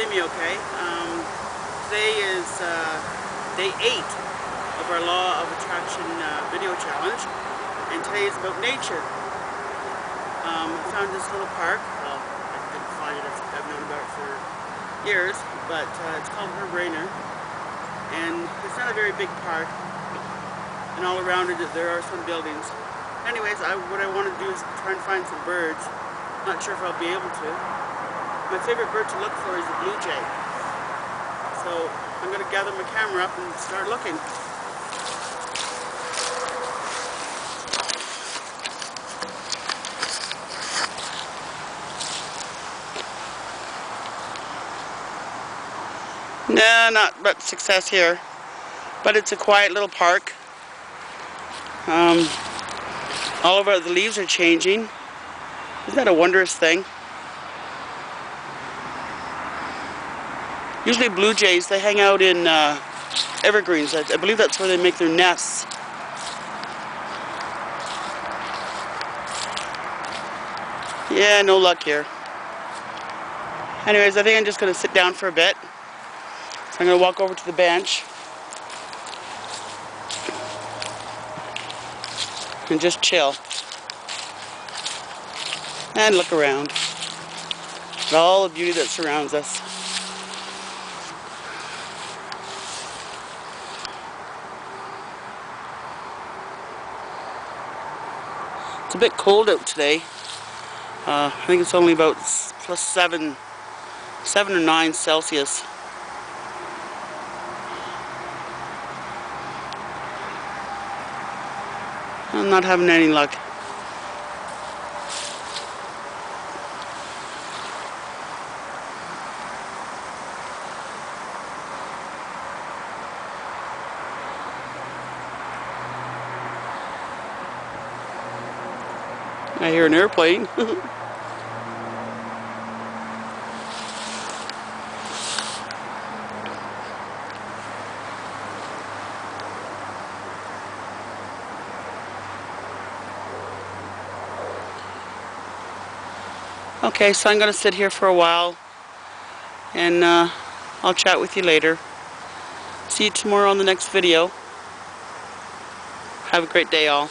see me okay. Today is day 8 of our Law of Attraction video challenge, and today is about nature. I found this little park. Well, I didn't find it, I've known about it for years, but it's called Rainer, and it's not a very big park, and all around it there are some buildings. Anyways, what I want to do is try and find some birds. Not sure if I'll be able to. My favorite bird to look for is the blue jay. So I'm going to gather my camera up and start looking. Nah, not much success here. But it's a quiet little park. All over the leaves are changing. Isn't that a wondrous thing? Usually blue jays, they hang out in evergreens. I believe that's where they make their nests. Yeah, no luck here. Anyways, I think I'm just going to sit down for a bit. So I'm going to walk over to the bench and just chill and look around at all the beauty that surrounds us. It's a bit cold out today. I think it's only about plus 7 or 9 Celsius. I'm not having any luck. I hear an airplane. Okay, so I'm going to sit here for a while, and I'll chat with you later. See you tomorrow on the next video. Have a great day, all.